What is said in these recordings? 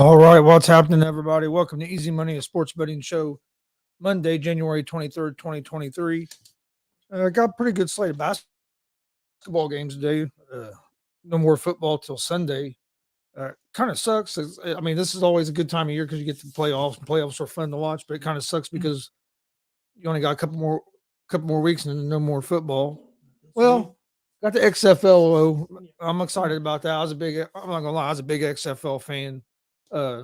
All right, what's happening, everybody? Welcome to Easy Money, a sports betting show. Monday, January 23rd, 2023. Got a pretty good slate of basketball games today. No more football till Sunday. Kind of sucks. I mean, this is always a good time of year because you get the playoffs. And playoffs are fun to watch, but it kind of sucks because you only got a couple more weeks and then no more football. Well, got the XFL. I'm excited about that. I'm not gonna lie, I was a big XFL fan. Uh,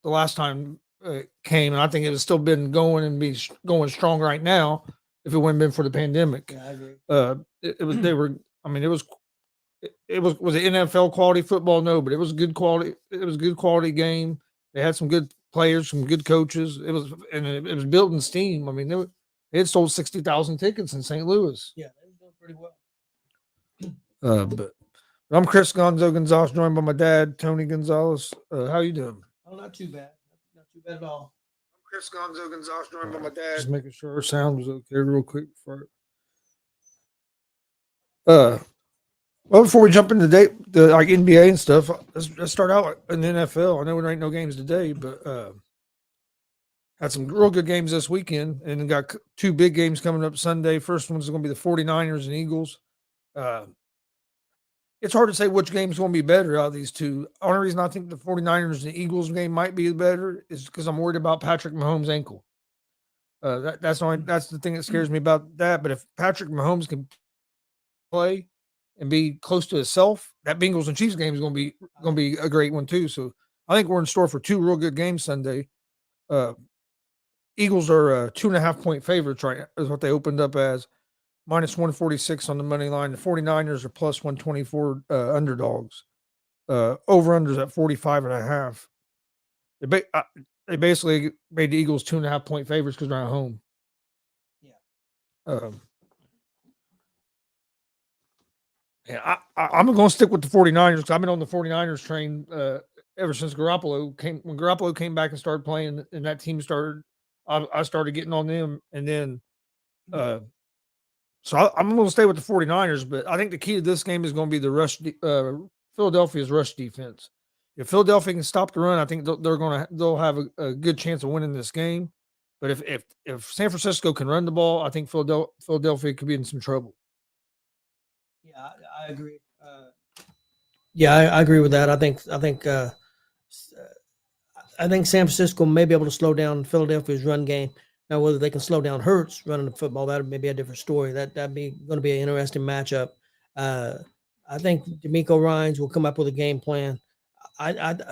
the last time it came, and I think it has still been going and going strong right now. If it wouldn't been for the pandemic, Yeah, I agree. it was they were. I mean, was it NFL quality football? No, but it was good quality. It was a good quality game. They had some good players, some good coaches. It was building steam. I mean, they had sold 60,000 tickets in St. Louis. Yeah, they was doing pretty well. But I'm Chris Gonzalez, joined by my dad, Tony Gonzalez. How you doing? Oh, not too bad. Not too bad at all. Chris Gonzalez, joined by my dad. Just making sure our sound was okay real quick. Uh, well, before we jump into the like NBA and stuff, let's start out in the NFL. I know there ain't no games today, but had some real good games this weekend, and got two big games coming up Sunday. First one's going to be the 49ers and Eagles. It's hard to say which game's going to be better out of these two. Only reason I think the 49ers and the Eagles game might be better is because I'm worried about Patrick Mahomes' ankle. That's the thing that scares me about that. But if Patrick Mahomes can play and be close to himself, that Bengals and Chiefs game is going to be a great one too. So I think we're in store for two real good games Sunday. Eagles are 2.5-point favorites, right? Is what they opened up as. Minus 146 on the money line. The 49ers are plus 124 underdogs. Over-unders at 45.5. They basically made the Eagles 2.5-point favorites because they're at home. Yeah. I'm going to stick with the 49ers because I've been on the 49ers train ever since Garoppolo came. When Garoppolo came back and started playing, and that team started, I started getting on them. And then so I'm going to stay with the 49ers, but I think the key to this game is going to be the Philadelphia's rush defense. If Philadelphia can stop the run, I think they'll have a good chance of winning this game. But if San Francisco can run the ball, I think Philadelphia could be in some trouble. Yeah, I agree. I agree with that. I think San Francisco may be able to slow down Philadelphia's run game. Now, whether they can slow down Hurts running the football, that may be a different story. That'd be going to be an interesting matchup. I think D'Amico Ryans will come up with a game plan. I'm going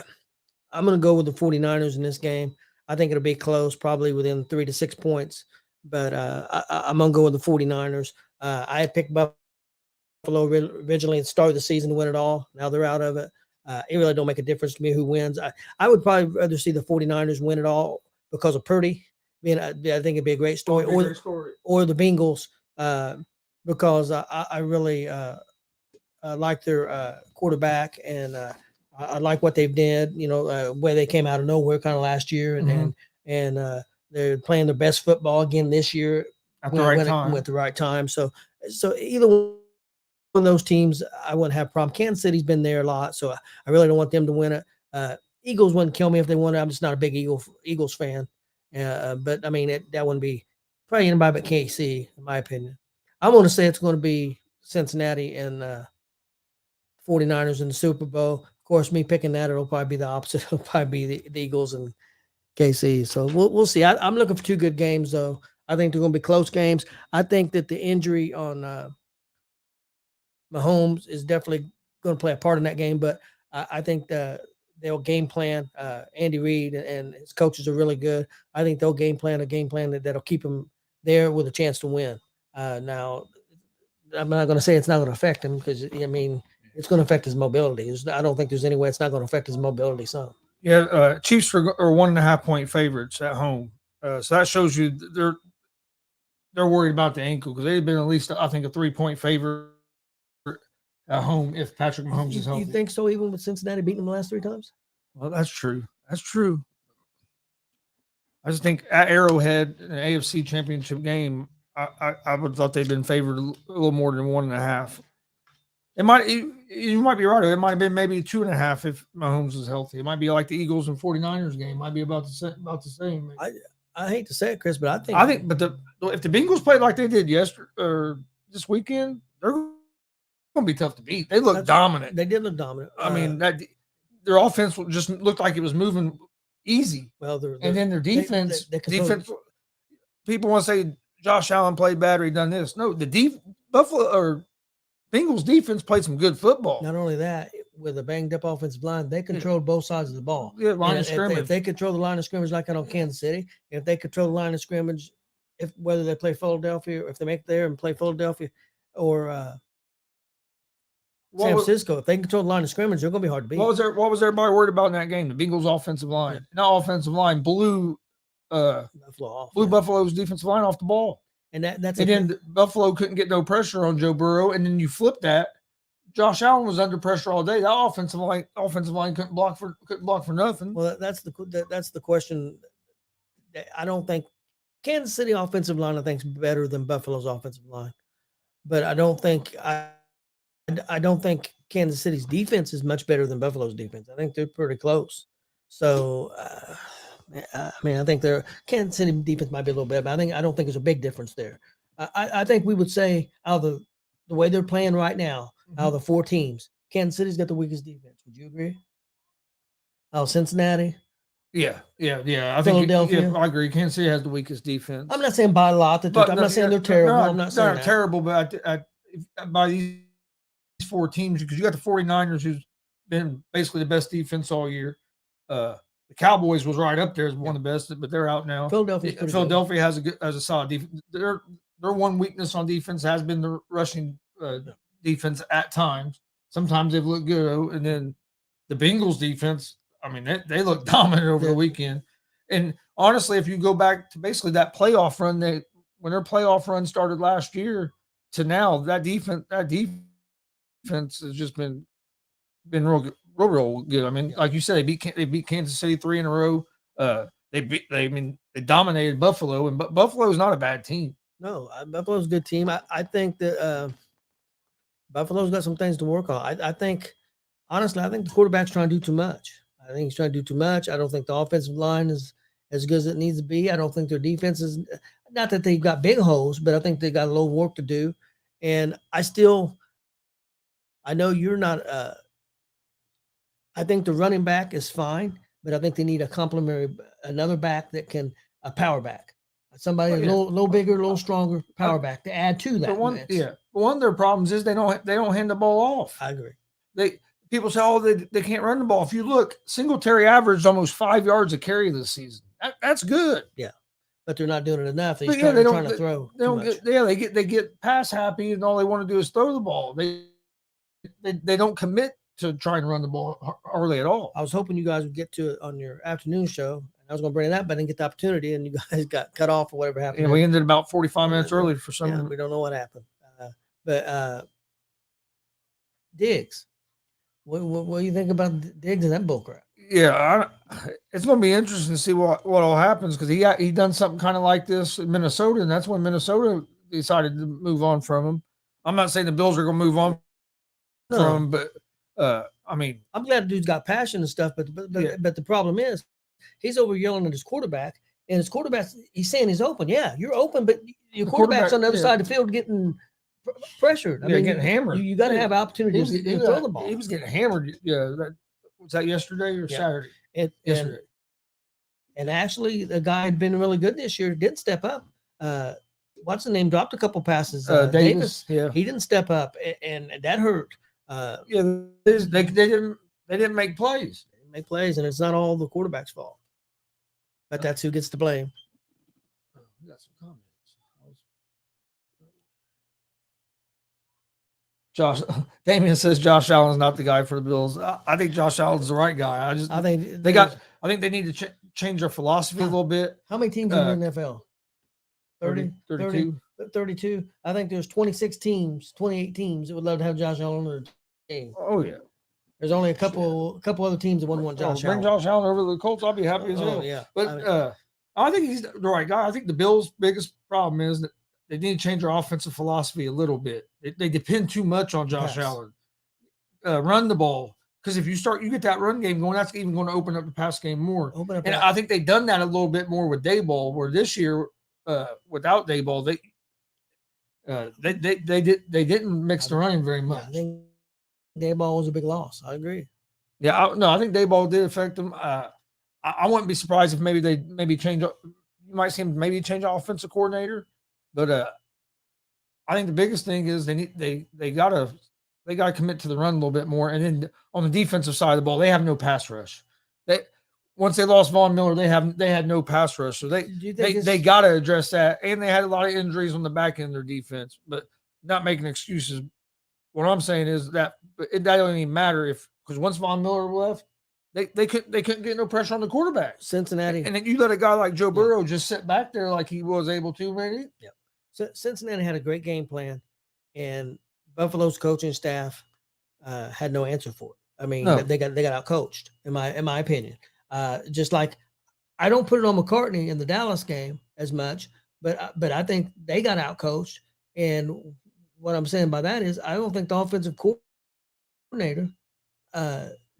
to go with the 49ers in this game. I think it'll be close, probably within 3 to 6 points. But I'm going to go with the 49ers. I had picked Buffalo originally at the start of the season to win it all. Now they're out of it. It really don't make a difference to me who wins. I would probably rather see the 49ers win it all because of Purdy. I think it'd be a great story. Or the Bengals because I really like their quarterback and I like what they've did. Where they came out of nowhere kind of last year and they're playing their best football again this year at the right time. With the right time. So either one of those teams, I wouldn't have a problem. Kansas City's been there a lot, so I really don't want them to win it. Eagles wouldn't kill me if they won it. I'm just not a big Eagles fan. But I mean, that wouldn't be probably anybody but KC, in my opinion. I want to say it's going to be Cincinnati and 49ers in the Super Bowl. Of course, me picking that, it'll probably be the opposite. It'll probably be the Eagles and KC. So we'll see. I'm looking for two good games, though. I think they're going to be close games. I think that the injury on Mahomes is definitely going to play a part in that game, but I think they'll game plan. Andy Reid and his coaches are really good. I think they'll game plan that'll keep him there with a chance to win. Now, I'm not going to say it's not going to affect him because, I mean, it's going to affect his mobility. I don't think there's any way it's not going to affect his mobility some. Yeah, Chiefs are 1.5-point favorites at home. So that shows you they're worried about the ankle because they've been at least, I think, a 3-point favorite at home if Patrick Mahomes is healthy. You think so, even with Cincinnati beating them the last 3 times? Well, that's true. That's true. I just think at Arrowhead, an AFC Championship game, I would have thought they'd been favored a little more than 1.5. It might you might be right. It might have been maybe 2.5 if Mahomes was healthy. It might be like the Eagles and 49ers game. It might be about the same. I hate to say it, Chris, but I think, but if the Bengals played like they did yesterday or this weekend, they're going to be tough to beat. They look dominant. They did look dominant. I mean, their offense just looked like it was moving easy. Well, and then their defense, people want to say Josh Allen played bad or he done this. No, the Buffalo or Bengals defense played some good football. Not only that, with a banged up offensive line, they controlled both sides of the ball. Yeah, line of scrimmage. If they control the line of scrimmage like that on Kansas City, if they control the line of scrimmage, whether they play Philadelphia or if they make it there and play Philadelphia or San Francisco, if they control the line of scrimmage, they're going to be hard to beat. What was everybody worried about in that game? The Bengals offensive line. Yeah. Not offensive line blew Buffalo's defensive line off the ball. And then Buffalo couldn't get no pressure on Joe Burrow. And then you flip that. Josh Allen was under pressure all day. That offensive line couldn't block for nothing. Well, that's the question. I don't think Kansas City offensive line I think is better than Buffalo's offensive line, but I don't think Kansas City's defense is much better than Buffalo's defense. I think they're pretty close. So, I mean, I think Kansas City defense might be a little better, but I don't think there's a big difference there. I think we would say out of the way they're playing right now, out of the 4 teams, Kansas City's got the weakest defense. Would you agree? Cincinnati. Yeah. I Philadelphia. think I agree. Kansas City has the weakest defense. I'm not saying by a lot. I'm not saying they're terrible. I'm not saying they're terrible, but by these 4 teams, because you got the 49ers, who's been basically the best defense all year. The Cowboys was right up there as one of the best, but they're out now. Philadelphia has a solid defense. Their one weakness on defense has been the rushing defense at times. Sometimes they've looked good, and then the Bengals defense. I mean, they look dominant over the weekend. And honestly, if you go back to basically that playoff run, when their playoff run started last year to now, that defense has just been real good. Real good. I mean, like you said, they beat Kansas City 3 in a row. They dominated Buffalo, and Buffalo is not a bad team. No, Buffalo's a good team. I think that Buffalo's got some things to work on. Honestly, I think the quarterback's trying to do too much. I think he's trying to do too much. I don't think the offensive line is as good as it needs to be. I don't think their defense is – not that they've got big holes, but I think they got a little work to do. And I know you're not I think the running back is fine, but I think they need another back that can – a power back. Somebody a little bigger, a little stronger power back to add to that. One of their problems is they don't hand the ball off. I agree. People say, they can't run the ball. If you look, Singletary averaged almost 5 yards a carry this season. That's good. Yeah, but they're not doing it enough. They're trying to throw. They get pass happy, and all they want to do is throw the ball. They don't commit to trying to run the ball hardly at all. I was hoping you guys would get to it on your afternoon show. I was going to bring it up, but I didn't get the opportunity, and you guys got cut off or whatever happened. Yeah, we ended about 45 minutes early for some reason. We don't know what happened. But Diggs. What do you think about Diggs and that bullcrap? Yeah, it's going to be interesting to see what all happens, because he done something kind of like this in Minnesota, and that's when Minnesota decided to move on from him. I'm not saying the Bills are going to move on from him, but I mean, I'm glad the dude's got passion and stuff, but the problem is he's over yelling at his quarterback, and his quarterback, he's saying he's open. Yeah, you're open, but your quarterback's on the other side of the field getting pressured. I mean, getting hammered. You got to have opportunities to throw the ball. He was getting hammered. Yeah, was that yesterday or Saturday? Yesterday. And actually, the guy had been really good this year. Didn't step up. What's the name? Dropped a couple passes. Davis. Yeah, he didn't step up, and that hurt. They didn't make plays. They didn't make plays, and it's not all the quarterback's fault. But that's who gets the blame. We got some comments. Damian says Josh Allen's not the guy for the Bills. I think Josh Allen's the right guy. I think they need to change their philosophy a little bit. How many teams are in the NFL? 32. 32. I think there's 28 teams that would love to have Josh Allen on their team. Oh yeah. There's only a couple other teams that wouldn't want Josh Allen. Bring Josh Allen over to the Colts. I'll be happy as hell. Yeah. But I think he's the right guy. I think the Bills' biggest problem is that they need to change their offensive philosophy a little bit. They depend too much on Josh Allen. run the ball. Because if you get that run game going, that's even going to open up the pass game more. And I think they've done that a little bit more with Dayball, where this year, without Dayball, they didn't mix the running very much. I think Dayball was a big loss. I agree. Yeah, I think Dayball did affect them. I wouldn't be surprised if maybe they change. You might see them maybe change offensive coordinator, but I think the biggest thing is they gotta commit to the run a little bit more. And then on the defensive side of the ball, they have no pass rush. Once they lost Von Miller, they had no pass rush. So they got to address that. And they had a lot of injuries on the back end of their defense, but not making excuses. What I'm saying is that it doesn't even matter because once Von Miller left, they couldn't get no pressure on the quarterback. Cincinnati, and then you let a guy like Joe Burrow just sit back there like he was able to, maybe. Yeah. So Cincinnati had a great game plan, and Buffalo's coaching staff had no answer for it. I mean, they got out coached, in my opinion. Just like I don't put it on McCartney in the Dallas game as much, but I think they got out coached. And what I'm saying by that is I don't think the offensive coordinator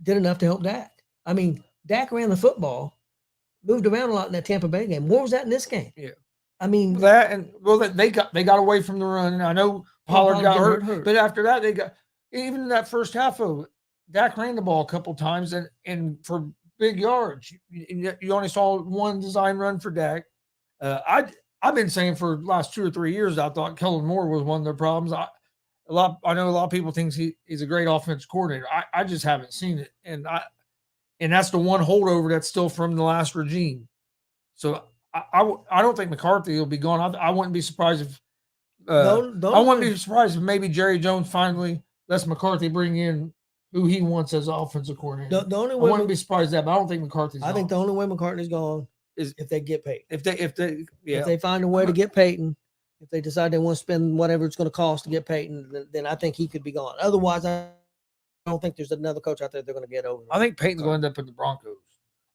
did enough to help Dak. I mean, Dak ran the football, moved around a lot in that Tampa Bay game. What was that in this game? Yeah. I mean that, and they got away from the run. And I know Pollard got hurt, but after that they got even in that first half of it, Dak ran the ball a couple times and for big yards. You only saw one design run for Dak. I've been saying for the last 2 or 3 years I thought Kellen Moore was one of their problems. I know a lot of people think he's a great offensive coordinator. I just haven't seen it, and that's the one holdover that's still from the last regime. So I don't think McCarthy will be gone. I wouldn't be surprised if I wouldn't be surprised if maybe Jerry Jones finally lets McCarthy bring in who he wants as offensive coordinator. The only way I wouldn't be surprised at that, but I don't think McCarthy's gone. I think the only way McCarthy's gone is if they get paid. If they find a way to get Peyton, if they decide they want to spend whatever it's going to cost to get Peyton, then I think he could be gone. Otherwise, I don't think there's another coach out there they're going to get over. I think Peyton's going to end up in the Broncos.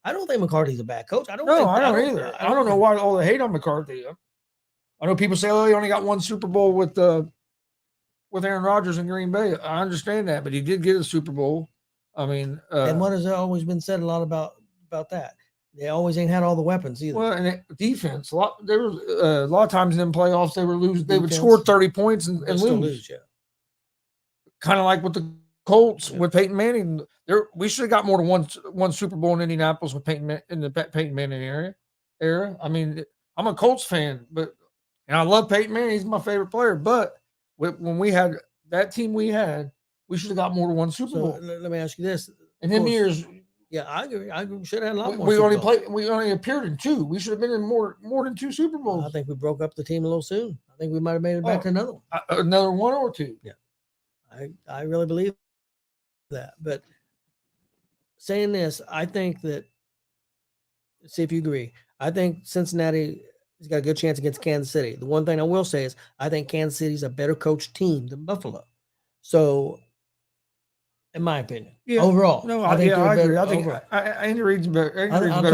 I don't think McCarthy's a bad coach. I don't either. I don't know why all the hate on McCarthy. I know people say, "Oh, he only got one Super Bowl with Aaron Rodgers in Green Bay." I understand that, but he did get a Super Bowl. I mean, and what has always been said a lot about that? They always ain't had all the weapons either. Well, and defense. A lot of times in playoffs they were losing. They would score 30 points and lose. Yeah. Kind of like with the Colts with Peyton Manning. We should have got more than one Super Bowl in Indianapolis with in the Peyton Manning era. I mean, I'm a Colts fan, and I love Peyton Manning. He's my favorite player. But when we had that team, we should have got more than one Super Bowl. Let me ask you this: in them years. Yeah, I agree. We should have had a lot more. We only appeared in 2. We should have been in more than 2 Super Bowls. I think we broke up the team a little soon. I think we might have made it back to another one. Another 1 or 2. Yeah. I really believe that. But saying this, I think that, see if you agree, I think Cincinnati has got a good chance against Kansas City. The one thing I will say is I think Kansas City's a better coached team than Buffalo. So, in my opinion, overall, I agree. I think Andy Reid's better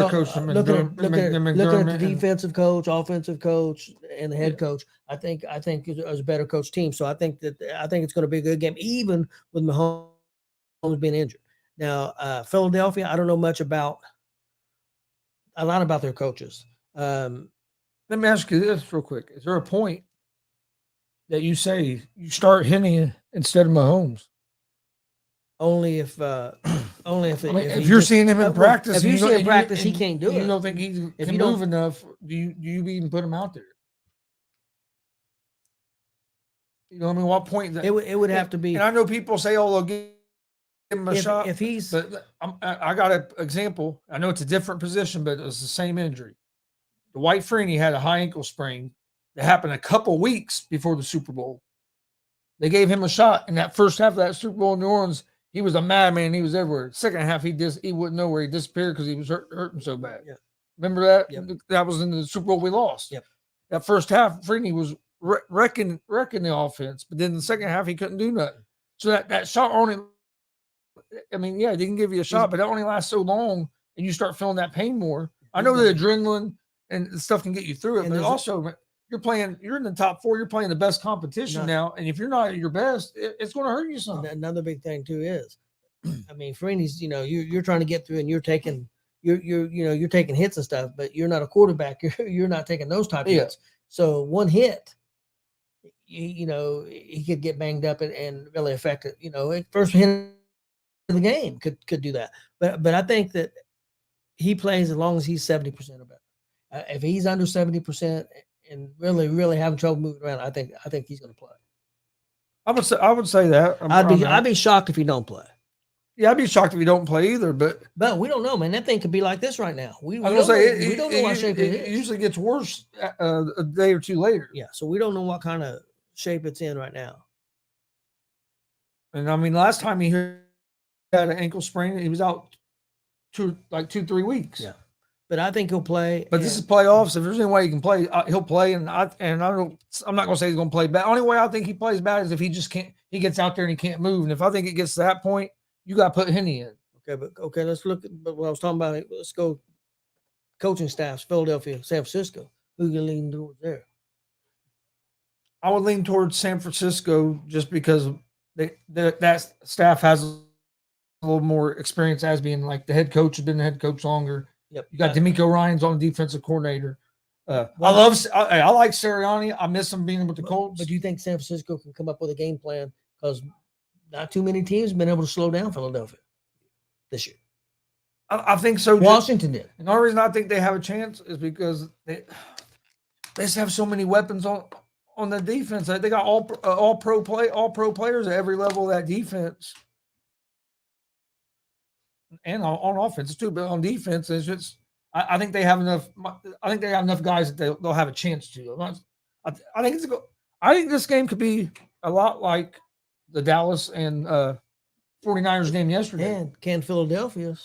coach than McDermott. Looking at the defensive coach, offensive coach, and the head coach, I think it was a better coach team. So I think it's going to be a good game, even with Mahomes being injured. Now, Philadelphia, I don't know a lot about their coaches. Let me ask you this real quick: is there a point that you say you start Henne instead of Mahomes? Only if you're seeing him in practice, if you see in practice, he can't do it. You don't think he can move enough? Do you even put him out there? You know what I mean? What point? It would have to be. And I know people say, "Oh, they'll give him a shot." If he's, but I got an example. I know it's a different position, but it's the same injury. Dwight Freeney had a high ankle sprain that happened a couple weeks before the Super Bowl. They gave him a shot in that first half of that Super Bowl in New Orleans. He was a madman. He was everywhere. Second half, he wouldn't know where he disappeared because he was hurting so bad. Yeah. Remember that? Yep. That was in the Super Bowl we lost. Yep. That first half, Freeney was wrecking the offense, but then the second half, he couldn't do nothing. So that shot only, I mean, yeah, they can give you a shot, but it only lasts so long, and you start feeling that pain more. I know the adrenaline and stuff can get you through it, but also you're in the top 4. You're playing the best competition now, and if you're not at your best, it's going to hurt you some. Another big thing too is, I mean, Freeney's, you're trying to get through, and you're taking hits and stuff, but you're not a quarterback. You're not taking those type of hits. So one hit, he could get banged up and really affect it. First hit of the game could do that. But I think that he plays as long as he's 70% or better. If he's under 70% and really having trouble moving around, I think he's going to play. I would say that. I'd be shocked if he don't play. Yeah, I'd be shocked if he don't play either. But we don't know, man. That thing could be like this right now. We don't know what shape it is. It usually gets worse a day or two later. Yeah, so we don't know what kind of shape it's in right now. And I mean, last time he had an ankle sprain, he was out 2-3 weeks. Yeah, but I think he'll play. But this is playoffs. If there's any way he can play, he'll play. And I'm not going to say he's going to play bad. Only way I think he plays bad is if he just can't. He gets out there and he can't move. And if I think it gets to that point, you got to put Henne in. Okay, let's look at what I was talking about. Let's go coaching staffs, Philadelphia, San Francisco. Who you lean towards there? I would lean towards San Francisco just because that staff has a little more experience as being like the head coach has been the head coach longer. Yep. You got D'Amico Ryans on the defensive coordinator. I like Sirianni. I miss him being with the Colts. But do you think San Francisco can come up with a game plan? Because not too many teams have been able to slow down Philadelphia this year. I think so. Washington did. And the only reason I think they have a chance is because they just have so many weapons on the defense. They got all pro players at every level of that defense, and on offense too. But on defense, it's just I think they have enough. I think they have enough guys that they'll have a chance to. I think this game could be a lot like the Dallas and 49ers game yesterday. And can Philadelphia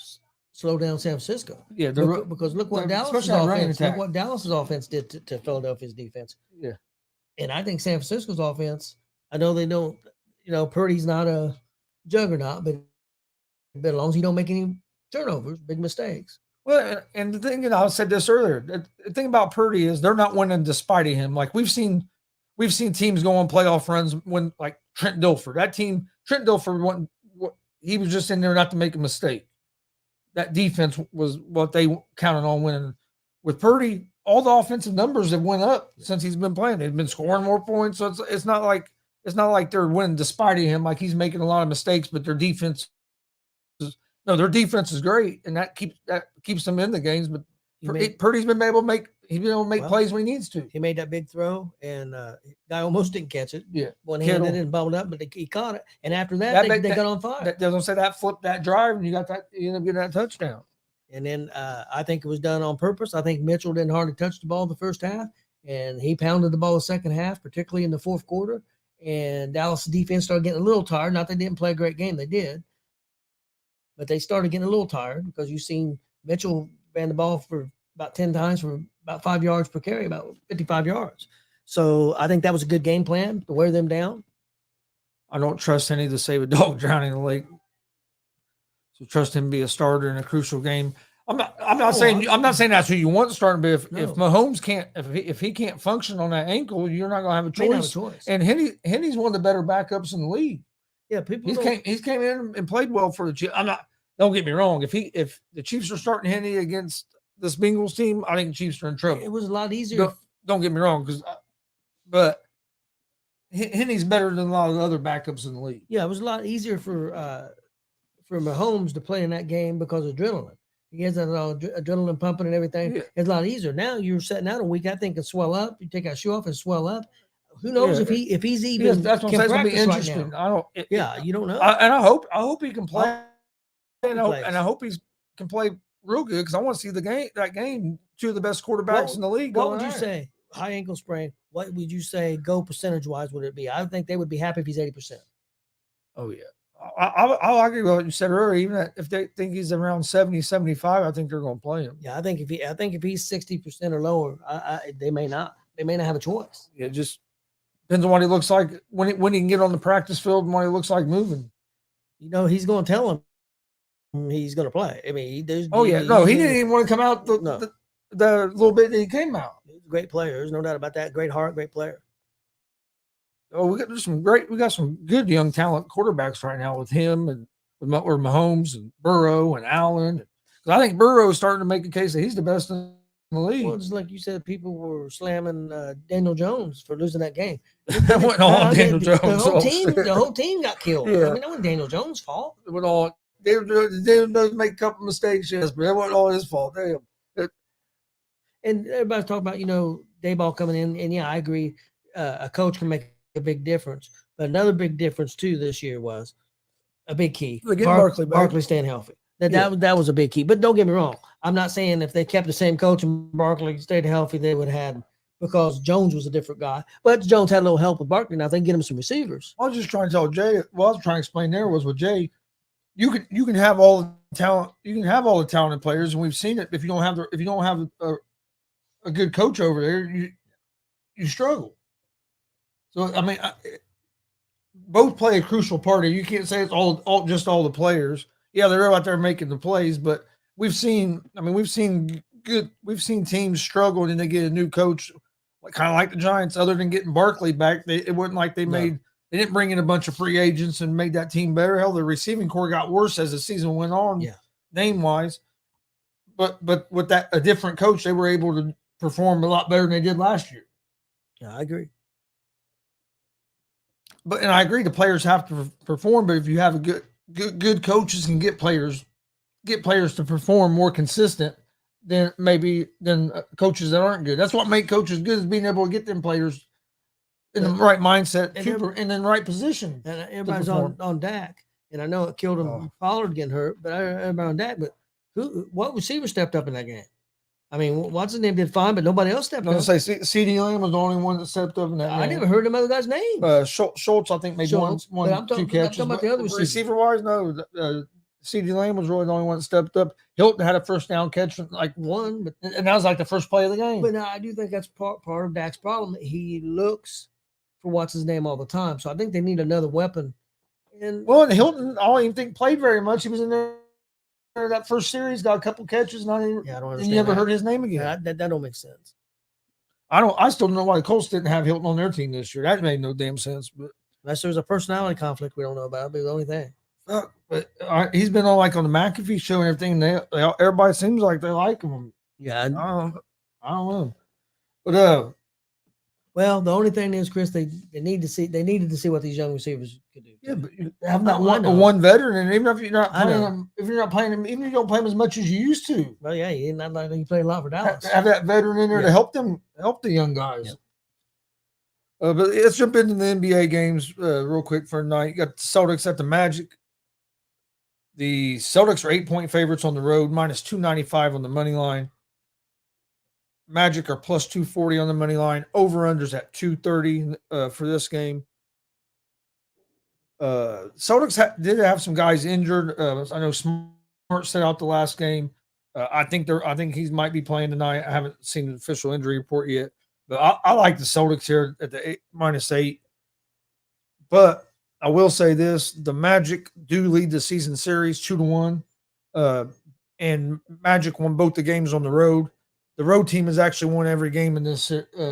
slow down San Francisco? Yeah, because look what Dallas's offense did to Philadelphia's defense. Yeah, and I think San Francisco's offense. I know they don't. Purdy's not a juggernaut, but as long as he don't make any turnovers, big mistakes. Well, and the thing, I said this earlier. The thing about Purdy is they're not winning despite of him. Like we've seen teams go on playoff runs when, like Trent Dilfer. Trent Dilfer he was just in there not to make a mistake. That defense was what they counted on winning. With Purdy, all the offensive numbers have went up since he's been playing. They've been scoring more points, so it's not like they're winning despite of him. Like he's making a lot of mistakes, but their defense is great, and that keeps them in the games. But Purdy's been able to make plays when he needs to. He made that big throw, and guy almost didn't catch it. Yeah, one-handed and bubbled up, but he caught it. And after that, they got on fire. That doesn't say that flipped that drive, and you end up getting that touchdown. And then I think it was done on purpose. I think Mitchell didn't hardly touch the ball the first half, and he pounded the ball the second half, particularly in the fourth quarter. And Dallas' defense started getting a little tired. Not that they didn't play a great game, they did, but they started getting a little tired because you've seen Mitchell ran the ball for about 10 times for about 5 yards per carry, about 55 yards. So I think that was a good game plan to wear them down. I don't trust any to save a dog drowning in the lake. So trust him to be a starter in a crucial game. I'm not saying that's who you want to start, but if Mahomes can't, if he can't function on that ankle, you're not going to have a choice. And Henne's one of the better backups in the league. Yeah, he's came in and played well for the Chiefs. Don't get me wrong. If the Chiefs are starting Henne against this Bengals team, I think the Chiefs are in trouble. It was a lot easier. Don't get me wrong, but Henne's better than a lot of the other backups in the league. Yeah, it was a lot easier for Mahomes to play in that game because of adrenaline. He has that adrenaline pumping and everything. Yeah. It's a lot easier. Now you're setting out a week. I think can swell up. You take our shoe off and swell up. Who knows if he's even? Yes, that's what I'm saying. It's gonna be interesting. Right you don't know. And I hope he can play. And I hope he can play real good because I want to see that game. Two of the best quarterbacks in the league. What would you say? High ankle sprain. What would you say? Go percentage wise, would it be? I think they would be happy if he's 80%. Oh yeah. I'll agree with what you said earlier. Even if they think he's around 70, 75, I think they're going to play him. Yeah, I think if he's 60% or lower, they may not have a choice. Yeah, just depends on what he looks like when he can get on the practice field and what he looks like moving. He's going to tell him he's going to play. I mean, he didn't even want to come out the little bit that he came out. He's a great player. There's no doubt about that. Great heart, great player. Oh, we got some good young talent quarterbacks right now with him and with Mahomes and Burrow and Allen. 'Cause I think Burrow is starting to make a case that he's the best in the league. Well, just like you said, people were slamming Daniel Jones for losing that game. That wasn't all Daniel Jones. The whole team got killed. Yeah. I mean, that wasn't Daniel Jones' fault. It went all. Daniel does make a couple mistakes, yes, but that wasn't all his fault. Damn. And everybody's talking about, Dayball coming in. And yeah, I agree. A coach can make a big difference. But another big difference, too, this year was a big key. Barkley staying healthy. That was a big key. But don't get me wrong. I'm not saying if they kept the same coach and Barkley stayed healthy, they would have had him, because Jones was a different guy. But Jones had a little help with Barkley. Now they can get him some receivers. I was just trying to tell Jay. What I was trying to explain there was with Jay, you can have all the talent. You can have all the talented players, and we've seen it. If you don't have a good coach over there, you struggle. So I mean, both play a crucial part. You can't say it's all the players. Yeah, they're out there making the plays, but we've seen teams struggle, and then they get a new coach, kind of like the Giants. Other than getting Barkley back, it wasn't like they didn't bring in a bunch of free agents and made that team better. Hell, the receiving core got worse as the season went on, name wise. But with a different coach, they were able to perform a lot better than they did last year. Yeah, I agree. And I agree, the players have to perform. But if you have a good coaches can get players to perform more consistent than coaches that aren't good. That's what make coaches good, is being able to get them players in the right mindset and in the right position. And everybody's on Dak, and I know it killed him. Pollard getting hurt, but everybody on Dak. But what receiver stepped up in that game? I mean, what's his name did fine, but nobody else stepped up. I was going to say CeeDee Lamb was the only one that stepped up in that game. I never heard them other guys' names. Schultz, I think, made two catches. I'm talking about the other receiver wise, no. CeeDee Lamb was really the only one that stepped up. Hilton had a first down catch, like one, and that was like the first play of the game. But I do think that's part of Dak's problem. He looks for what's his name all the time, so I think they need another weapon. And Hilton, I don't even think played very much. He was in there that first series, got a couple catches, I don't understand. And you never heard his name again. That don't make sense. I still don't know why the Colts didn't have Hilton on their team this year. That made no damn sense. But unless there's a personality conflict we don't know about, it'll be the only thing. But he's been on on the McAfee show and everything. Everybody seems like they like him. Yeah, I don't know. But well, the only thing is, Chris, they needed to see what these young receivers could do. Yeah, but you have not one veteran, and even if you're not playing them, even if you don't play them as much as you used to. Well, yeah, you're not like you play a lot for Dallas. Have that veteran in there to help the young guys. But let's jump into the NBA games real quick for tonight. You got the Celtics at the Magic. The Celtics are 8-point favorites on the road, minus 295 on the money line. Magic are plus 240 on the money line. Over-unders at 230 for this game. Celtics did have some guys injured. I know Smart set out the last game. I think he might be playing tonight. I haven't seen the official injury report yet. But I like the Celtics here at the -8. But I will say this: the Magic do lead the season series 2-1, and Magic won both the games on the road. The road team has actually won every game in this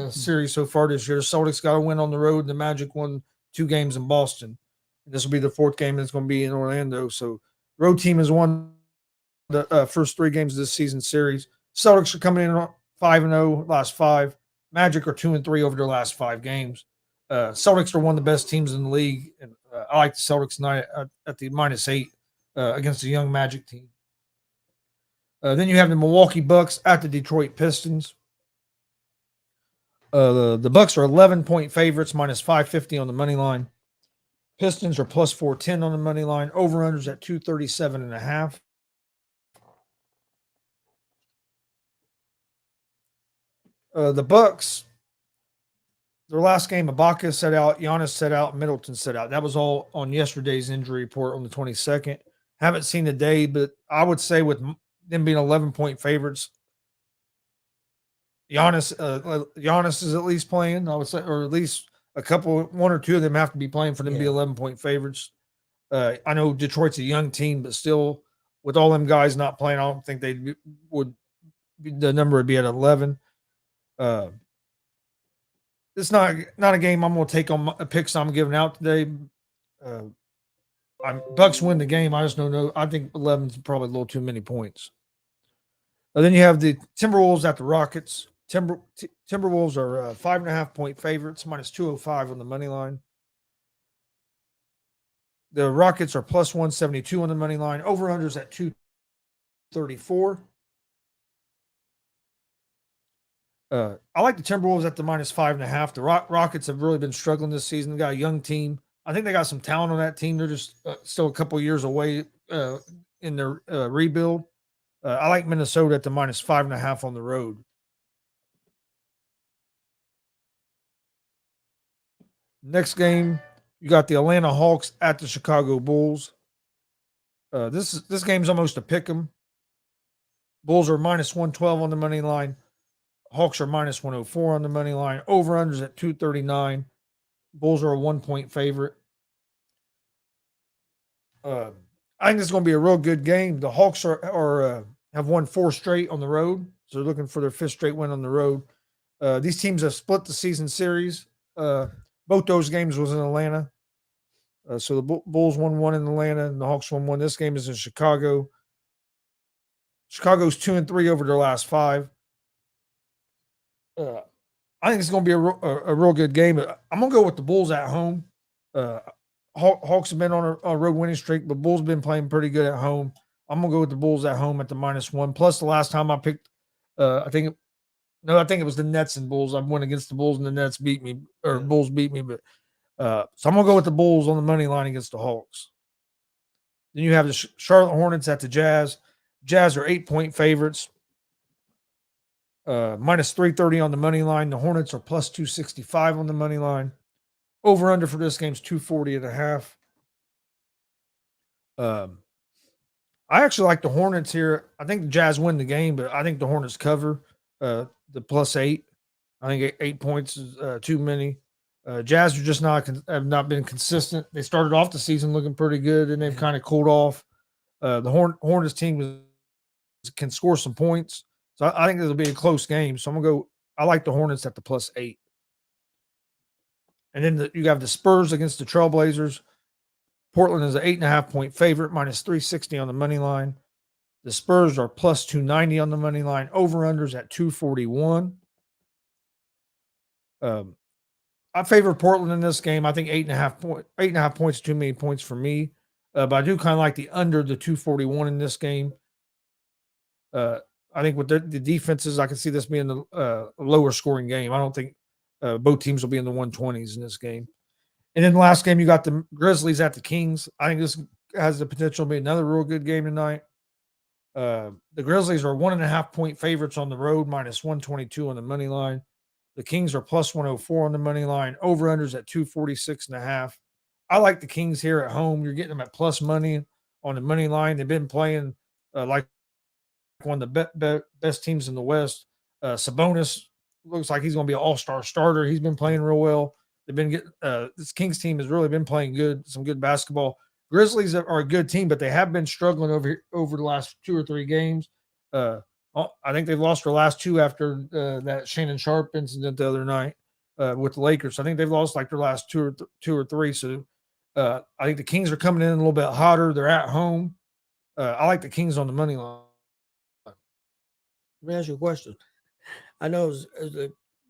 series so far this year. The Celtics got a win on the road, and the Magic won 2 games in Boston. This will be the 4th game that's going to be in Orlando. So, road team has won the first 3 games of this season series. Celtics are coming in 5-0 last 5. Magic are 2-3 over their last 5 games. Celtics are one of the best teams in the league, and I like the Celtics tonight at the -8 against the young Magic team. Then you have the Milwaukee Bucks at the Detroit Pistons. The Bucks are 11-point favorites, minus 550 on the money line. Pistons are plus 410 on the money line. Over-unders at 237.5. The Bucks, their last game, Ibaka set out, Giannis set out, Middleton set out. That was all on yesterday's injury report on the 22nd. Haven't seen the day, but I would say with them being 11-point favorites, Giannis is at least playing, I would say, or at least one or two of them have to be playing for them to be 11-point favorites. I know Detroit's a young team, but still, with all them guys not playing, I don't think they would the number would be at 11. It's not a game I'm going to take on my picks I'm giving out today. Uh, Bucks win the game. I just don't know. I think 11 is probably a little too many points. And then you have the Timberwolves at the Rockets. Timberwolves are 5.5-point favorites, minus 205 on the money line. The Rockets are plus 172 on the money line. Over-unders at 234. I like the Timberwolves at the minus 5.5. The Rockets have really been struggling this season. They got a young team. I think they got some talent on that team. They're just still a couple years away in their rebuild. I like Minnesota at the minus 5.5 on the road. Next game, you got the Atlanta Hawks at the Chicago Bulls. This game's almost a pick 'em. Bulls are minus 112 on the money line. Hawks are minus 104 on the money line. Over-unders at 239. Bulls are a 1-point favorite. I think this is going to be a real good game. The Hawks have won 4 straight on the road, so they're looking for their 5th straight win on the road. These teams have split the season series. Both those games was in Atlanta. So the Bulls won 1 in Atlanta, and the Hawks won 1. This game is in Chicago. Chicago's 2-3 over their last 5. I think it's going to be a real good game. I'm going to go with the Bulls at home. Hawks have been on a road winning streak, but Bulls have been playing pretty good at home. I'm going to go with the Bulls at home at the minus 1. Plus, the last time I picked, I think it was the Nets and Bulls. I went against the Bulls and the Nets beat me, or Bulls beat me. But so I'm going to go with the Bulls on the money line against the Hawks. Then you have the Charlotte Hornets at the Jazz. Jazz are 8-point favorites. Minus 330 on the money line. The Hornets are plus 265 on the money line. Over under for this game is 240.5. I actually like the Hornets here. I think the Jazz win the game, but I think the Hornets cover the plus 8. I think 8 points is too many. Jazz are just have not been consistent. They started off the season looking pretty good, and they've kind of cooled off. The Hornets team can score some points, so I think this will be a close game. So I'm gonna go. I like the Hornets at the plus 8. And then you have the Spurs against the Trailblazers. Portland is an 8.5-point favorite, minus 360 on the money line. The Spurs are plus 290 on the money line. Over-unders at 241. I favor Portland in this game. I think 8.5 points is too many points for me. But I do kind of like the under the 241 in this game. I think with the defenses, I can see this being a lower scoring game. I don't think both teams will be in the 120s in this game. And then the last game, you got the Grizzlies at the Kings. I think this has the potential to be another real good game tonight. The Grizzlies are 1.5-point favorites on the road, minus 122 on the money line. The Kings are plus 104 on the money line. Over-unders at 246.5. I like the Kings here at home. You're getting them at plus money on the money line. They've been playing like one of the best teams in the West. Sabonis looks like he's going to be an all-star starter. He's been playing real well. They've been getting this Kings team has really been playing some good basketball. Grizzlies are a good team, but they have been struggling over the last 2 or 3 games. I think they've lost their last 2 after that Shannon Sharp incident the other night with the Lakers. I think they've lost like their last 2 or 3. So I think the Kings are coming in a little bit hotter. They're at home. I like the Kings on the money line. Let me ask you a question. I know it's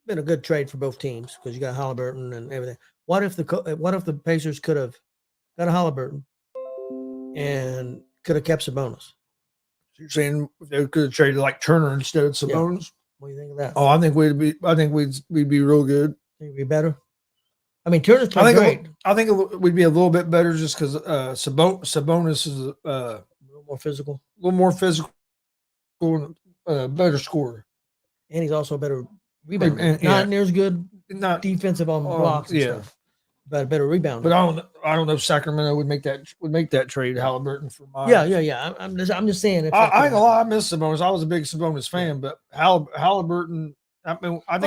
been a good trade for both teams because you got Halliburton and everything. What if the Pacers could have got a Halliburton and could have kept Sabonis? You're saying they could have traded like Turner instead of Sabonis? Yeah. What do you think of that? Oh, I think we'd be real good. Think it'd be better. I mean, Turner's playing great. I think we'd be a little bit better just because Sabonis is a little more physical, better scorer, and he's also a better rebounder. Not near as good, not defensive on blocks and stuff, but a better rebounder. But I don't know if Sacramento would make that trade Halliburton for Myers. Yeah. I'm just saying. If I ain't gonna lie, I miss Sabonis. I was a big Sabonis fan, but Halliburton. I mean, I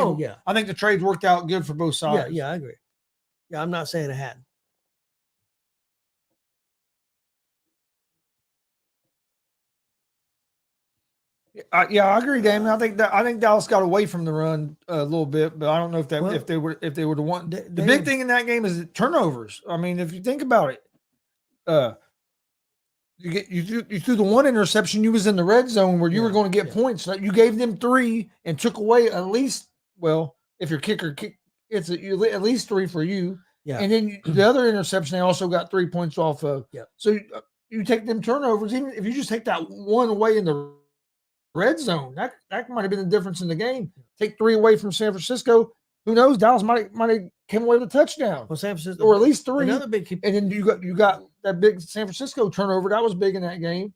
think the trades worked out good for both sides. Yeah, I agree. Yeah, I'm not saying it hadn't. Yeah, I agree, Damon. I think Dallas got away from the run a little bit, but I don't know if that Well, if they were the one. The they big have- thing in that game is turnovers. I mean, if you think about it, you threw the one interception. You was in the red zone where you were going to get points. Like you gave them 3 and took away at least. Well, if your kicker it's at least 3 for you. Yeah. And then the other interception, they also got 3 points off of. Yeah. So you take them turnovers. Even if you just take that one away in the red zone, that might have been the difference in the game. Take 3 away from San Francisco. Who knows? Dallas might have came away with a touchdown. Well, San Francisco, or at least 3. Another big, and then you got that big San Francisco turnover. That was big in that game.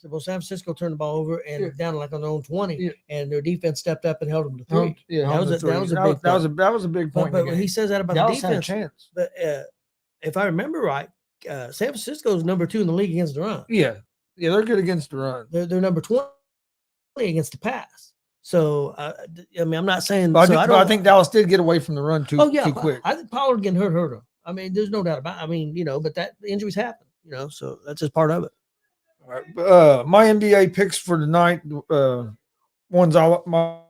Well, San Francisco turned the ball over and down like on their own 20, and their defense stepped up and held them to 3. That was a big point. But he says that about Dallas the defense. had a chance. But if I remember right, San Francisco is number 2 in the league against the run. Yeah, they're good against the run. They're number 20 against the pass. So I mean, I'm not saying. But I think Dallas did get away from the run too quick. I think Pollard getting hurt him. I mean, there's no doubt about it. I mean, but the injuries happen. So that's just part of it. All right. My NBA picks for tonight. Ones my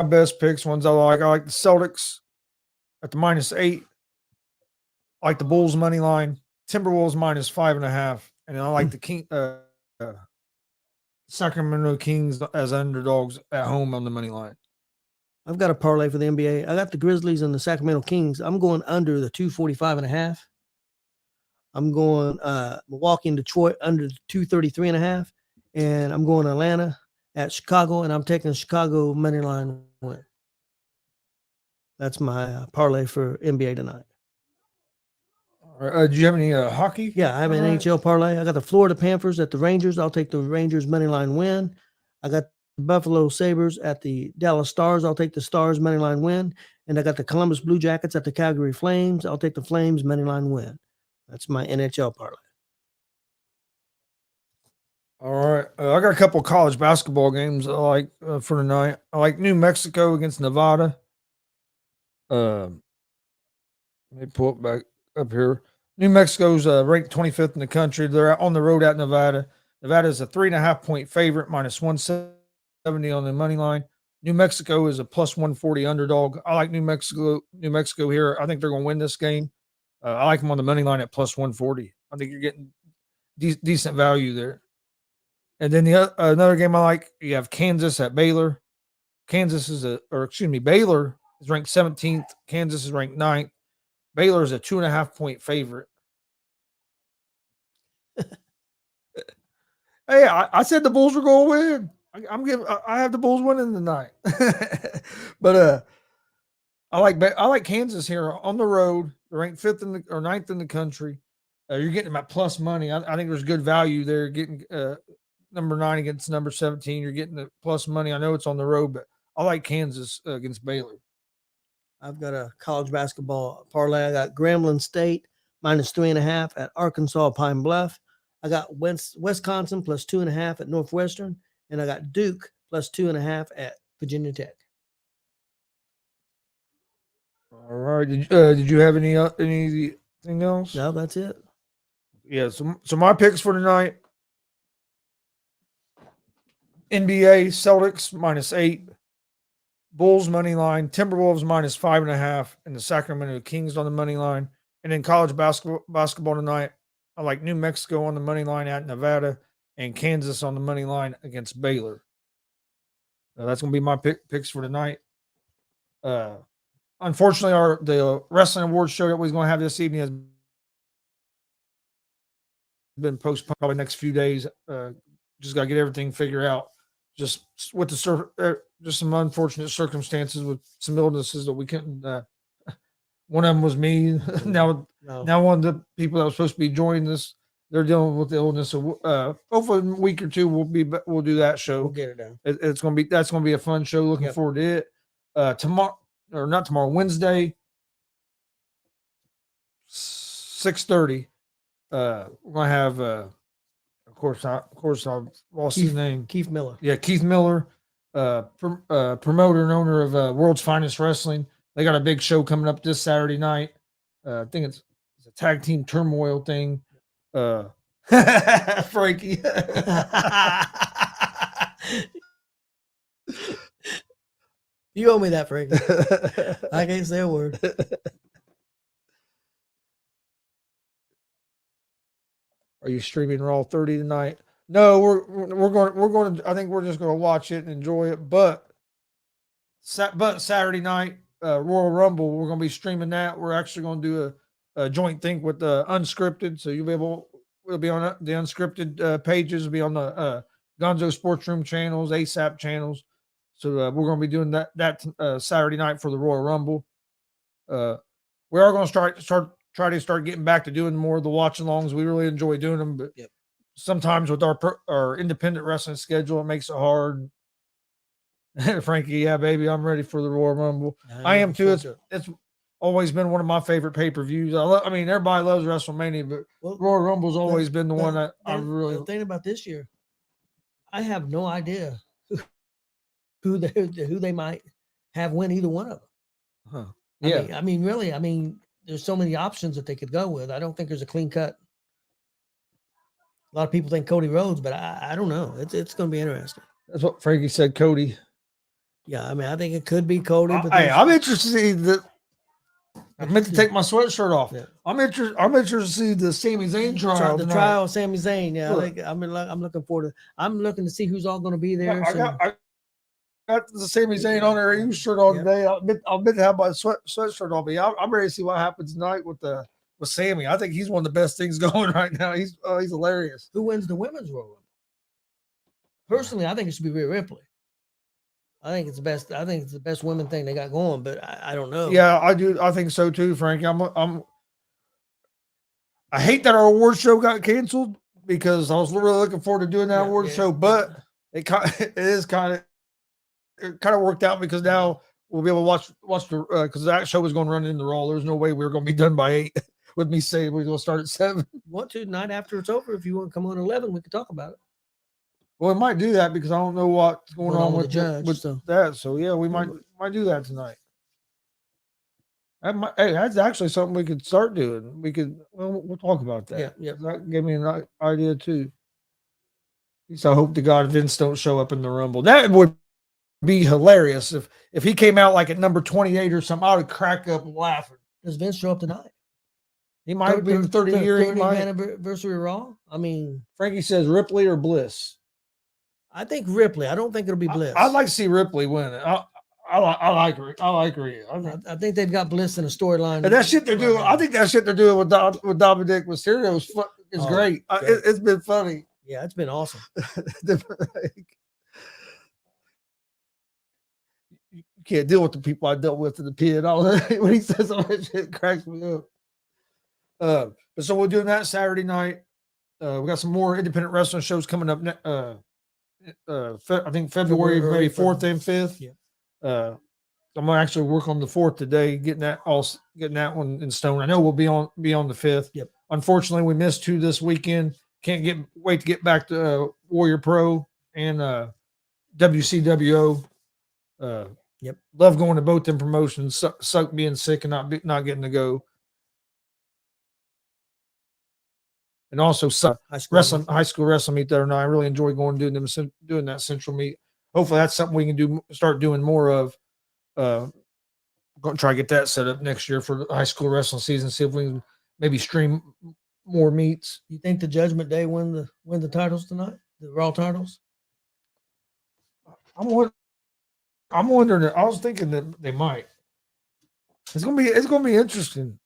best picks. Ones I like. I like the Celtics at the -8. I like the Bulls money line. Timberwolves -5.5, and I like the Sacramento Kings as underdogs at home on the money line. I've got a parlay for the NBA. I got the Grizzlies and the Sacramento Kings. I'm going under the 245.5. I'm going Milwaukee and Detroit under the 233.5. And I'm going Atlanta at Chicago, and I'm taking Chicago money line win. That's my parlay for NBA tonight. Do you have any hockey? Yeah, I have an NHL parlay. I got the Florida Panthers at the Rangers. I'll take the Rangers money line win. I got the Buffalo Sabres at the Dallas Stars. I'll take the Stars money line win. And I got the Columbus Blue Jackets at the Calgary Flames. I'll take the Flames money line win. That's my NHL parlay. All right. I got a couple of college basketball games I like for tonight. I like New Mexico against Nevada. Let me pull it back up here. New Mexico's ranked 25th in the country. They're on the road at Nevada. Nevada is a 3.5-point favorite, -170 on the money line. New Mexico is a +140 underdog. I like New Mexico here. I think they're going to win this game. I like them on the money line at +140. I think you're getting decent value there. And then another game I like, you have Kansas at Baylor. Baylor is ranked 17th. Kansas is ranked 9th. Baylor is a 2.5-point favorite. Hey, I said the Bulls were going to win. I have the Bulls winning tonight. But I like Kansas here on the road. They're ranked 9th in the country. You're getting them at plus money. I think there's good value there. Getting number 9 against number 17. You're getting the plus money. I know it's on the road, but I like Kansas against Baylor. I've got a college basketball parlay. I got Grambling State -3.5 at Arkansas Pine Bluff. I got Wisconsin +2.5 at Northwestern, and I got Duke +2.5 at Virginia Tech. All right. Did you have anything else? No, that's it. Yeah. So my picks for tonight: NBA Celtics -8. Bulls money line, Timberwolves -5.5, and the Sacramento Kings on the money line. And then college basketball tonight, I like New Mexico on the money line at Nevada and Kansas on the money line against Baylor. That's going to be my picks for tonight. Unfortunately, the wrestling awards show that we're going to have this evening has been postponed probably next few days. Just got to get everything figured out. Just with just some unfortunate circumstances with some illnesses that we couldn't. One of them was me. Now one of the people that was supposed to be joining us, they're dealing with the illness. So hopefully in a week or two we'll do that show. We'll get it done. That's going to be a fun show. Looking forward to it. Not tomorrow, Wednesday, 6:30. We're gonna have. Of course, I've lost his name. Keith Miller. Yeah, Keith Miller, promoter and owner of World's Finest Wrestling. They got a big show coming up this Saturday night. I think it's a tag team turmoil thing. Frankie. You owe me that, Frankie. I can't say a word. Are you streaming Raw 30 tonight? No, we're going to. I think we're just going to watch it and enjoy it. But Saturday night, Royal Rumble, we're going to be streaming that. We're actually going to do a joint thing with the unscripted, so you'll be able. We'll be on the unscripted pages. We'll be on the Gonzo Sports Room channels, ASAP channels. So we're going to be doing that Saturday night for the Royal Rumble. We are going to try to start getting back to doing more of the watch alongs. We really enjoy doing them, but sometimes with our independent wrestling schedule, it makes it hard. Frankie, yeah, baby, I'm ready for the Royal Rumble. I am too. It's always been one of my favorite pay-per-views. I mean, everybody loves WrestleMania, but Royal Rumble's always been the one that I really. The thing about this year, I have no idea who they might have win either one of them. Huh. Yeah, I mean, really, I mean, there's so many options that they could go with. I don't think there's a clean cut. A lot of people think Cody Rhodes, but I don't know. It's going to be interesting. That's what Frankie said, Cody. Yeah, I mean, I think it could be Cody. But I'm interested to see that. I meant to take my sweatshirt off. Yeah. I'm interested to see the Sami Zayn trial. The trial of Sami Zayn. Yeah, I'm looking forward to. I'm looking to see who's all going to be there. I got the Sami Zayn on there. He shirt on today. I'll admit to have my sweatshirt on me. I'm ready to see what happens tonight with Sammy. I think he's one of the best things going right now. He's hilarious. Who wins the women's Royal Rumble? Personally, I think it should be Rhea Ripley. I think it's the best. I think it's the best women thing they got going, but I don't know. Yeah, I do. I think so too, Frankie. I hate that our award show got canceled because I was really looking forward to doing that award show, but it kind of worked out because now we'll be able to watch the because that show was going to run in the Raw. There's no way we were going to be done by 8 with me saying we're going to start at 7. You want to tonight after it's over? If you want to come on 11, we can talk about it. Well, we might do that because I don't know what's going on with the judge that. So yeah, we might do that tonight. That's actually something we could start doing. We'll talk about that. Yeah. That gave me an idea too. At least I hope to God Vince don't show up in the Rumble. That would be hilarious if he came out like at number 28 or something. I would crack up laughing. Does Vince show up tonight? He might be 30-year anniversary Raw. I mean, Frankie says Ripley or Bliss. I think Ripley. I don't think it'll be Bliss. I'd like to see Ripley win it. I like her. I like her. I think they've got Bliss in a storyline. And that shit they're doing. I think that shit they're doing with Dominic Mysterio is great. It's been funny. Yeah, it's been awesome. You can't deal with the people I dealt with in the pit. When he says all that shit, it cracks me up. But so we're doing that Saturday night. We got some more independent wrestling shows coming up. I think February maybe 4th and 5th. Yeah. I'm gonna actually work on the 4th today, getting that one in stone. I know we'll be on the 5th. Yep. Unfortunately, we missed 2 this weekend. Can't wait to get back to Warrior Pro and WCWO. Yep. Love going to both them promotions. Suck being sick and not getting to go. And also high school wrestling meet there. And I really enjoy doing that central meet. Hopefully that's something we can start doing more of. Going to try to get that set up next year for the high school wrestling season. See if we can maybe stream more meets. You think the Judgment Day win the titles tonight? The Raw titles? I'm wondering. I was thinking that they might. It's gonna be interesting.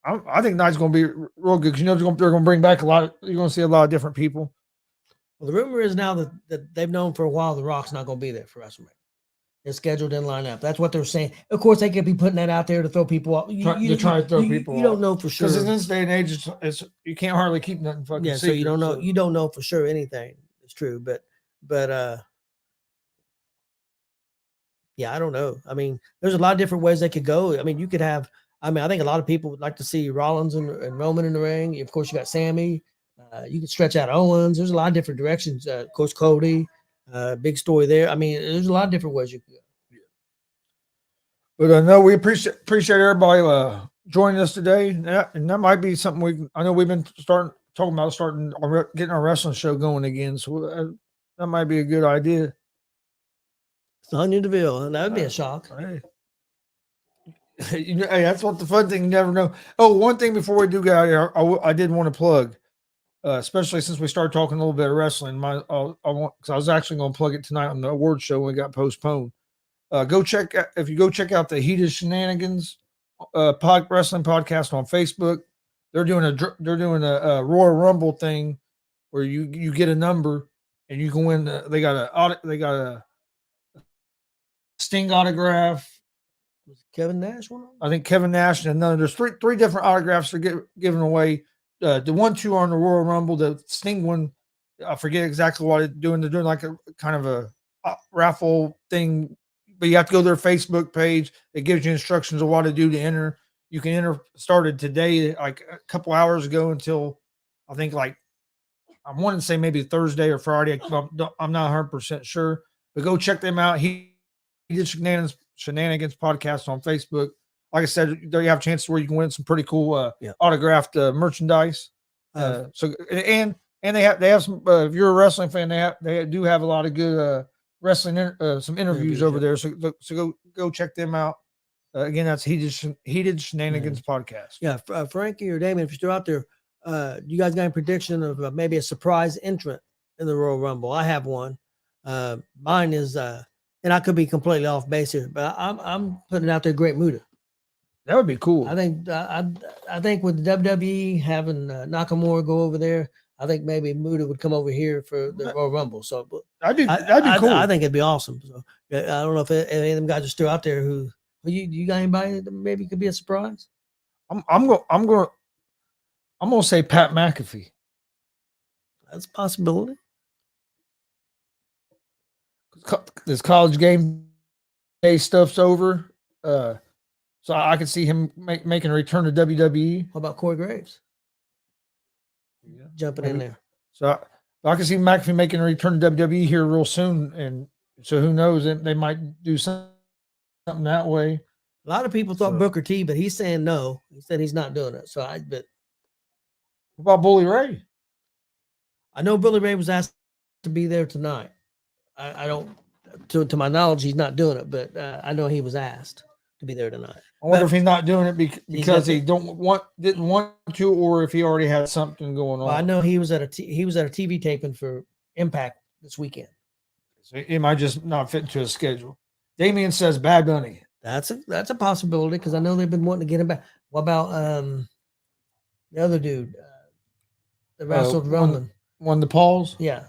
I think tonight's going to be real good because they're going to bring back a lot. You're going to see a lot of different people. Well, the rumor is now that they've known for a while The Rock's not going to be there for WrestleMania. His schedule didn't line up. That's what they're saying. Of course, they could be putting that out there to throw people off. You don't know for sure. Because in this day and age, you can't hardly keep nothing fucking secret. So you don't know. You don't know for sure anything. It's true, but yeah, I don't know. I mean, there's a lot of different ways they could go. I mean, you could have. I mean, I think a lot of people would like to see Rollins and Roman in the ring. Of course, you got Sammy. You can stretch out Owens. There's a lot of different directions. Of course, Cody. Big story there. I mean, there's a lot of different ways you can go. Yeah. But I know we appreciate everybody joining us today. And that might be something I know we've been talking about getting our wrestling show going again. So that might be a good idea. Sonya Deville, and that would be a shock. Hey. Hey, that's what the fun thing. You never know. Oh, one thing before we do get out of here, I did want to plug, especially since we started talking a little bit of wrestling. I was actually going to plug it tonight on the award show when it got postponed. If you go check out the Heated Shenanigans wrestling podcast on Facebook. They're doing a Royal Rumble thing where you get a number and you can win. They got a Sting autograph. Was Kevin Nash one? I think Kevin Nash and another. There's three different autographs they're giving away. The 1-2 are on the Royal Rumble. The Sting one, I forget exactly what they're doing. They're doing like a kind of a raffle thing, but you have to go to their Facebook page. It gives you instructions of what to do to enter. You can enter. Started today, like a couple hours ago, until I think I wanted to say maybe Thursday or Friday. I'm not 100% sure, but go check them out. He did Shenanigans podcast on Facebook. Like I said, there you have chances where you can win some pretty cool autographed merchandise. And they have some. If you're a wrestling fan, they do have a lot of good wrestling some interviews over there. So go check them out. Again, that's Heated Shenanigans podcast. Yeah, Frankie or Damon, if you're still out there, you guys got a prediction of maybe a surprise entrant in the Royal Rumble? I have one. Mine is, and I could be completely off base here, but I'm putting it out there. Great Muta. That would be cool. I think with the WWE having Nakamura go over there, I think maybe Muta would come over here for the Royal Rumble. So that'd be cool. I think it'd be awesome. So I don't know if any of them guys are still out there who. You got anybody that maybe could be a surprise? I'm gonna say Pat McAfee. That's a possibility. This college game day stuff's over, so I could see him making a return to WWE. What about Corey Graves? Jumping in there. So I can see McAfee making a return to WWE here real soon, and so who knows? They might do something that way. A lot of people thought Booker T, but he's saying no. He said he's not doing it. What about Bully Ray? I know Bully Ray was asked to be there tonight. I don't, to my knowledge, he's not doing it, but I know he was asked to be there tonight. I wonder if he's not doing it because he didn't want to, or if he already had something going on. Well, I know he was at a TV taping for Impact this weekend. So he might just not fit into his schedule. Damien says Bad Bunny. That's a possibility because I know they've been wanting to get him back. What about the other dude that wrestled Roman? Won the Pauls? Yeah.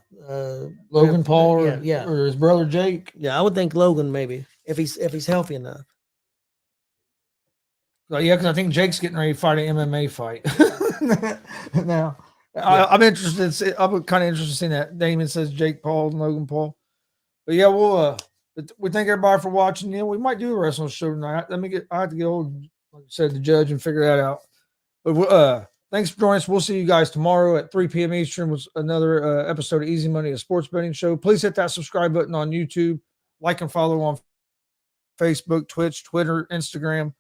Logan Paul or his brother Jake? Yeah, I would think Logan maybe if he's healthy enough. Yeah, because I think Jake's getting ready to fight an MMA fight now. Yeah. I'm interested. I'm kind of interested in that. Damon says Jake Paul and Logan Paul. But yeah, we thank everybody for watching. We might do a wrestling show tonight. I have to get old, like I said, the judge and figure that out. But thanks for joining us. We'll see you guys tomorrow at 3 p.m. Eastern with another episode of Easy Money, a sports betting show. Please hit that subscribe button on YouTube, like and follow on Facebook, Twitch, Twitter, Instagram,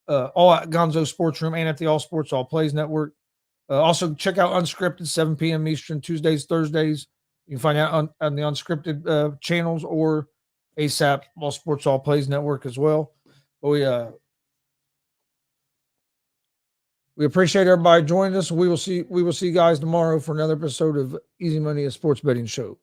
all at Gonzo Sports Room and at the All Sports All Plays Network. Also check out Unscripted, 7 p.m. Eastern, Tuesdays, Thursdays. You can find out on the Unscripted channels or ASAP All Sports All Plays Network as well. But we appreciate everybody joining us. We will see you guys tomorrow for another episode of Easy Money, a sports betting show.